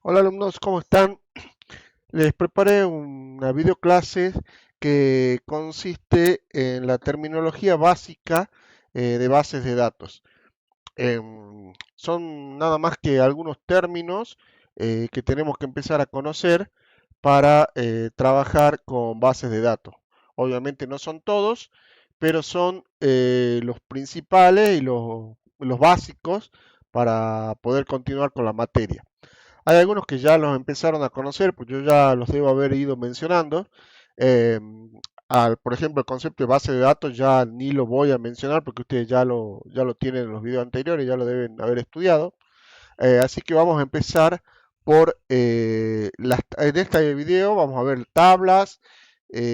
Hola alumnos, ¿cómo están? Les preparé una videoclase que consiste en la terminología básica de bases de datos. Son nada más que algunos términos que tenemos que empezar a conocer para trabajar con bases de datos. Obviamente no son todos, pero son los principales y los básicos para poder continuar con la materia. Hay algunos que ya los empezaron a conocer, pues yo ya los debo haber ido mencionando. Eh, por ejemplo, el concepto de base de datos ya ni lo voy a mencionar porque ustedes ya lo tienen en los videos anteriores, ya lo deben haber estudiado. Así que vamos a empezar por, en este video vamos a ver tablas,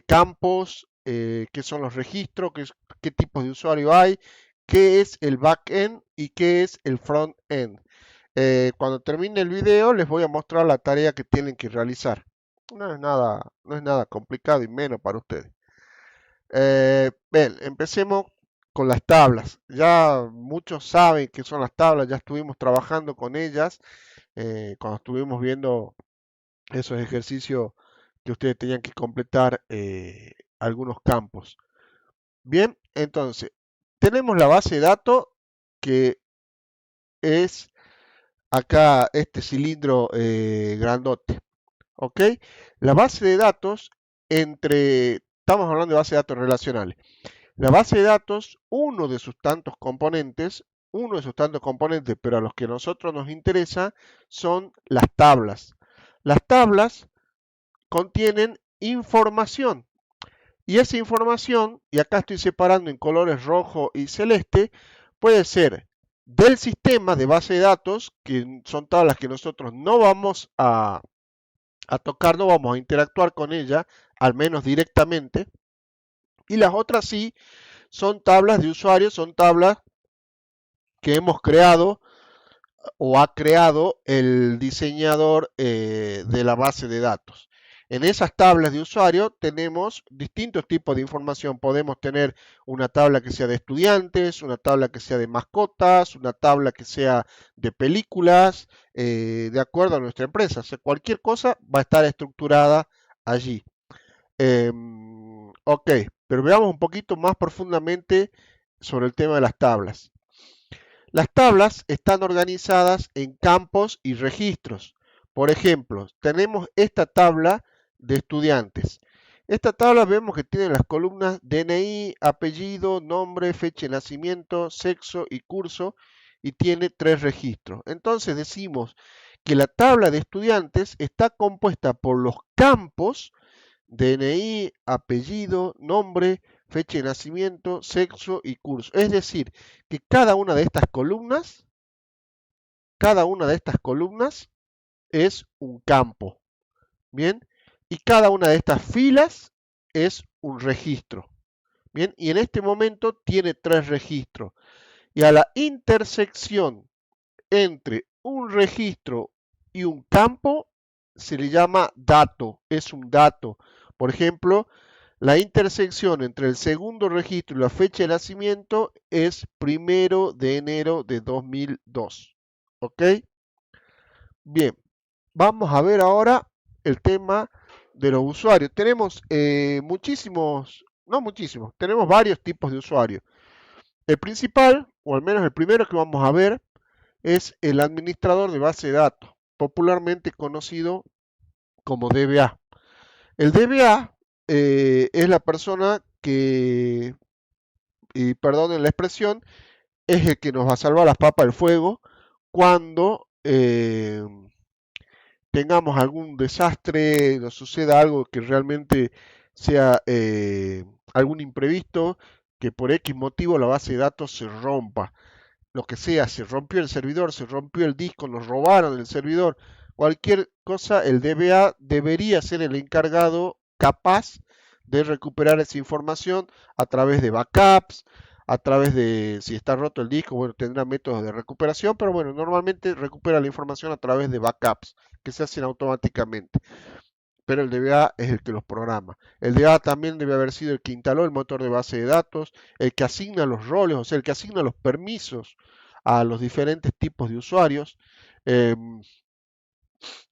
campos, qué son los registros, qué tipos de usuario hay, qué es el backend y qué es el frontend. Cuando termine el video les voy a mostrar la tarea que tienen que realizar. No es nada complicado y menos para ustedes. Bien, empecemos con las tablas. Ya muchos saben qué son las tablas, ya estuvimos trabajando con ellas cuando estuvimos viendo esos ejercicios que ustedes tenían que completar algunos campos. Bien, entonces, tenemos la base de datos que es acá este cilindro grandote. ¿Ok? La base de datos estamos hablando de base de datos relacionales. La base de datos, uno de sus tantos componentes, pero a los que a nosotros nos interesa, son las tablas. Las tablas contienen información. Y esa información, y acá estoy separando en colores rojo y celeste, puede ser del sistema de base de datos, que son tablas que nosotros no vamos a tocar, no vamos a interactuar con ella, al menos directamente. Y las otras sí son tablas de usuarios, son tablas que hemos creado o ha creado el diseñador de la base de datos. En esas tablas de usuario tenemos distintos tipos de información. Podemos tener una tabla que sea de estudiantes, una tabla que sea de mascotas, una tabla que sea de películas, de acuerdo a nuestra empresa. O sea, cualquier cosa va a estar estructurada allí. Ok, pero veamos un poquito más profundamente sobre el tema de las tablas. Las tablas están organizadas en campos y registros. Por ejemplo, tenemos esta tabla de estudiantes. Esta tabla vemos que tiene las columnas DNI, apellido, nombre, fecha de nacimiento, sexo y curso y tiene 3 registros. Entonces decimos que la tabla de estudiantes está compuesta por los campos DNI, apellido, nombre, fecha de nacimiento, sexo y curso. Es decir, que cada una de estas columnas es un campo, ¿bien? Y cada una de estas filas es un registro, ¿bien? Y en este momento tiene 3 registros. Y a la intersección entre un registro y un campo se le llama dato, es un dato. Por ejemplo, la intersección entre el segundo registro y la fecha de nacimiento es 1 de enero de 2002. ¿Ok? Bien, vamos a ver ahora el tema de los usuarios. Tenemos muchísimos, no muchísimos, tenemos varios tipos de usuarios. El principal, o al menos el primero que vamos a ver, es el administrador de base de datos, popularmente conocido como DBA. El DBA es la persona que, y perdonen la expresión, es el que nos va a salvar las papas del fuego cuando tengamos algún desastre, nos suceda algo que realmente sea algún imprevisto, que por X motivo la base de datos se rompa. Lo que sea, se rompió el servidor, se rompió el disco, nos robaron el servidor, cualquier cosa, el DBA debería ser el encargado capaz de recuperar esa información a través de backups, a través de, si está roto el disco, bueno, tendrá métodos de recuperación, pero bueno, normalmente recupera la información a través de backups que se hacen automáticamente. Pero el DBA es el que los programa. El DBA también debe haber sido el que instaló el motor de base de datos, el que asigna los roles, o sea, el que asigna los permisos a los diferentes tipos de usuarios. Eh,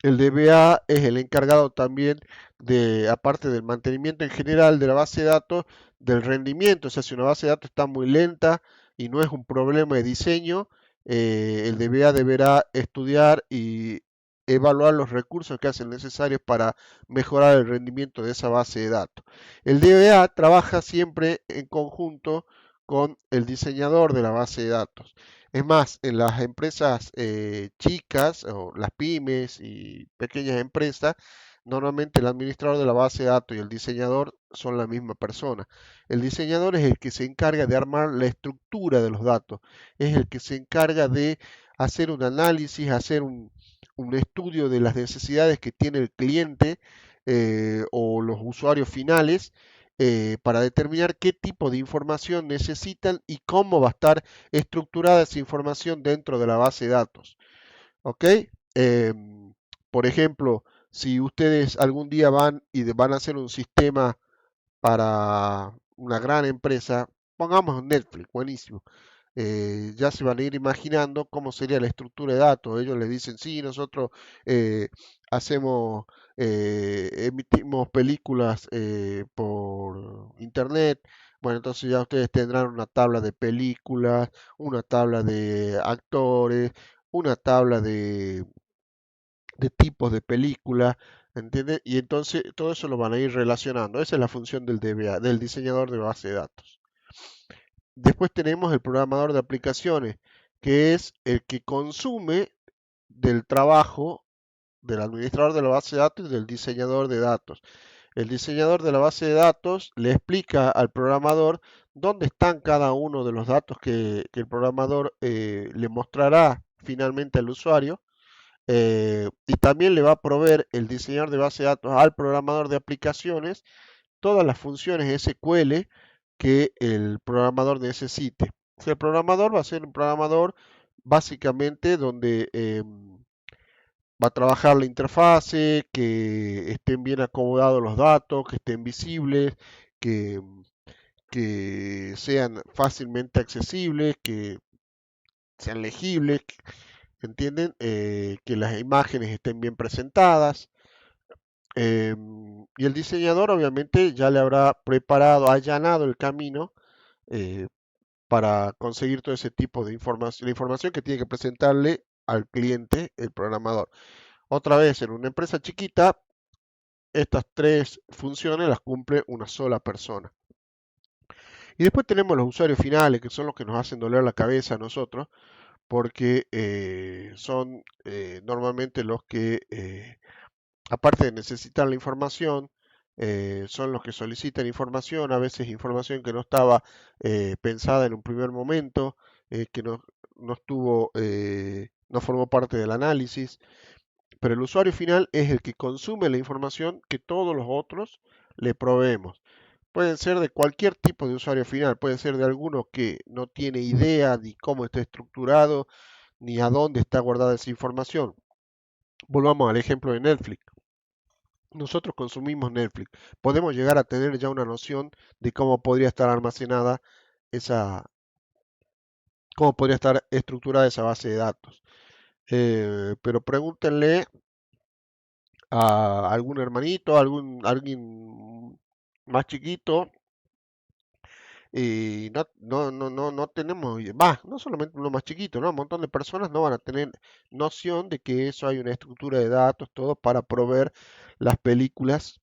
El DBA es el encargado también de, aparte del mantenimiento en general de la base de datos, del rendimiento. O sea, si una base de datos está muy lenta y no es un problema de diseño, el DBA deberá estudiar y evaluar los recursos que hacen necesarios para mejorar el rendimiento de esa base de datos. El DBA trabaja siempre en conjunto con el diseñador de la base de datos. Es más, en las empresas chicas o las pymes y pequeñas empresas, normalmente el administrador de la base de datos y el diseñador son la misma persona. El diseñador es el que se encarga de armar la estructura de los datos, es el que se encarga de hacer un análisis, hacer un estudio de las necesidades que tiene el cliente o los usuarios finales para determinar qué tipo de información necesitan y cómo va a estar estructurada esa información dentro de la base de datos. ¿Ok? Em, por ejemplo, si ustedes algún día van y van a hacer un sistema para una gran empresa, pongamos Netflix, buenísimo. Ya se van a ir imaginando cómo sería la estructura de datos. Ellos le dicen, sí, nosotros eh, hacemos, emitimos películas por internet. Bueno, entonces ya ustedes tendrán una tabla de películas, una tabla de actores, una tabla de tipos de películas, ¿entiendes? Y entonces todo eso lo van a ir relacionando. Esa es la función del DBA, del diseñador de base de datos. Después tenemos el programador de aplicaciones, que es el que consume del trabajo del administrador de la base de datos y del diseñador de datos. El diseñador de la base de datos le explica al programador dónde están cada uno de los datos que el programador le mostrará finalmente al usuario. Y también le va a proveer el diseñador de base de datos al programador de aplicaciones todas las funciones SQL que el programador necesite. O sea, el programador va a ser un programador básicamente donde va a trabajar la interfase, que estén bien acomodados los datos, que estén visibles, que, que sean fácilmente accesibles, que sean legibles, ¿entienden? Que las imágenes estén bien presentadas. Y el diseñador obviamente ya le habrá preparado, allanado el camino eh, para conseguir todo ese tipo de información, la información que tiene que presentarle al cliente el programador. Otra vez, en una empresa chiquita, estas tres funciones las cumple una sola persona. Y después tenemos los usuarios finales, que son los que nos hacen doler la cabeza a nosotros, porque son normalmente los que aparte de necesitar la información, son los que solicitan información, a veces información que no estaba pensada en un primer momento, que no estuvo, no formó parte del análisis, pero el usuario final es el que consume la información que todos los otros le proveemos. Pueden ser de cualquier tipo de usuario final, puede ser de alguno que no tiene idea ni cómo está estructurado, ni a dónde está guardada esa información. Volvamos al ejemplo de Netflix. Nosotros consumimos Netflix. Podemos llegar a tener ya una noción de cómo podría estar almacenada esa, cómo podría estar estructurada esa base de datos. Pero pregúntenle a algún hermanito, alguien más chiquito, y no tenemos, no solamente uno más chiquito, ¿no? Un montón de personas no van a tener noción de que eso hay una estructura de datos, todo para proveer las películas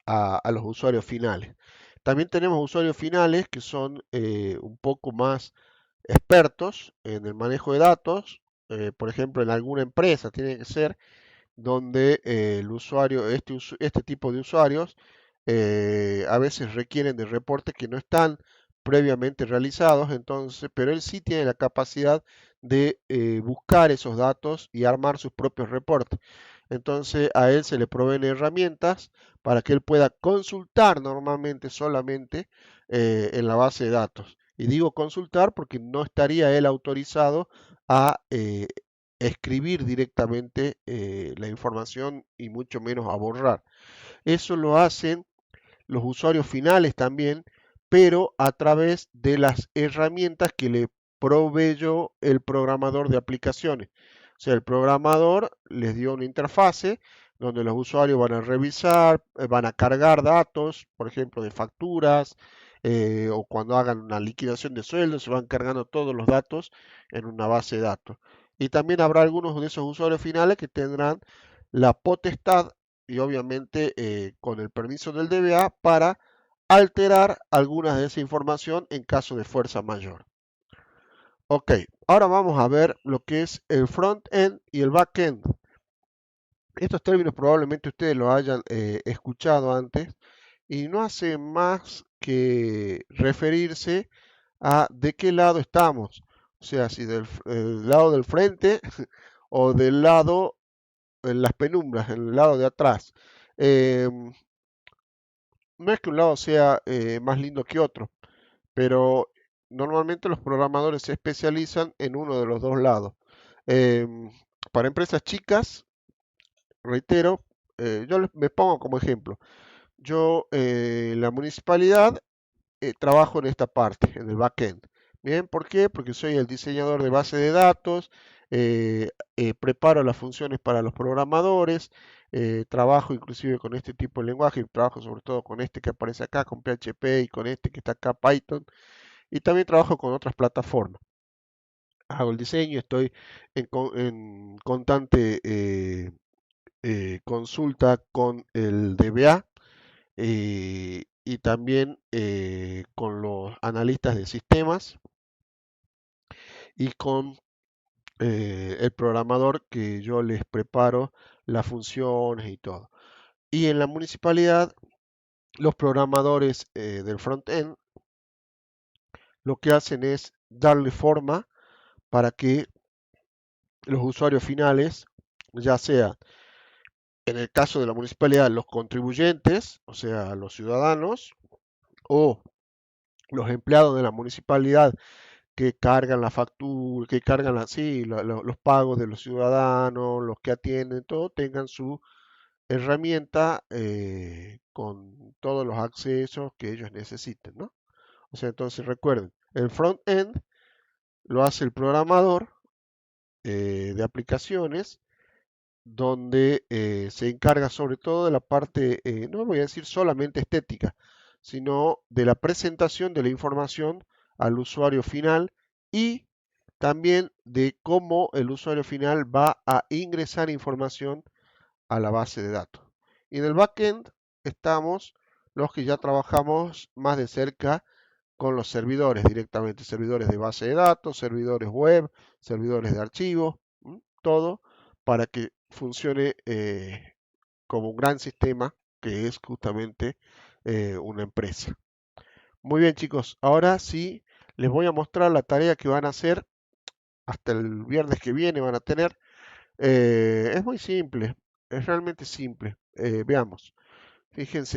a los usuarios finales. También tenemos usuarios finales que son un poco más expertos en el manejo de datos. Por ejemplo, en alguna empresa tiene que ser donde el usuario, este tipo de usuarios a veces requieren de reportes que no están previamente realizados, entonces, pero él sí tiene la capacidad de buscar esos datos y armar sus propios reportes. Entonces a él se le proveen herramientas para que él pueda consultar normalmente solamente en la base de datos. Y digo consultar porque no estaría él autorizado a escribir directamente la información y mucho menos a borrar. Eso lo hacen los usuarios finales también, pero a través de las herramientas que le proveyó el programador de aplicaciones. sea, el programador les dio una interfase donde los usuarios van a revisar, van a cargar datos, por ejemplo, de facturas, o cuando hagan una liquidación de sueldos, se van cargando todos los datos en una base de datos. Y también habrá algunos de esos usuarios finales que tendrán la potestad y obviamente con el permiso del DBA para alterar algunas de esa información en caso de fuerza mayor. Ok, ahora vamos a ver lo que es el front-end y el back-end. Estos términos probablemente ustedes los hayan escuchado antes y no hace más que referirse a de qué lado estamos. O sea, si del lado del frente o del lado en las penumbras, en el lado de atrás. No es que un lado sea más lindo que otro, pero normalmente los programadores se especializan en uno de los dos lados. Em, para empresas chicas, reitero, me pongo como ejemplo. Yo en la municipalidad trabajo en esta parte, en el backend. Bien, ¿por qué? Porque soy el diseñador de base de datos, preparo las funciones para los programadores, trabajo inclusive con este tipo de lenguaje, trabajo sobre todo con este que aparece acá, con PHP y con este que está acá, Python, y también trabajo con otras plataformas. Hago el diseño, estoy en constante consulta con el DBA y también con los analistas de sistemas y con el programador que yo les preparo las funciones y todo. Y en la municipalidad, los programadores del front-end lo que hacen es darle forma para que los usuarios finales, ya sea en el caso de la municipalidad, los contribuyentes, o sea, los ciudadanos, o los empleados de la municipalidad que cargan la factura, que cargan sí, los pagos de los ciudadanos, los que atienden, todo, tengan su herramienta con todos los accesos que ellos necesiten, ¿no? O sea, entonces recuerden, el front-end lo hace el programador de aplicaciones, donde se encarga sobre todo de la parte, no voy a decir solamente estética, sino de la presentación de la información al usuario final y también de cómo el usuario final va a ingresar información a la base de datos. Y en el backend estamos los que ya trabajamos más de cerca con los servidores directamente, servidores de base de datos, servidores web, servidores de archivos, todo para que funcione como un gran sistema que es justamente una empresa. Muy bien chicos, ahora sí les voy a mostrar la tarea que van a hacer hasta el viernes que viene van a tener. Es muy simple, es realmente simple. Veamos, fíjense.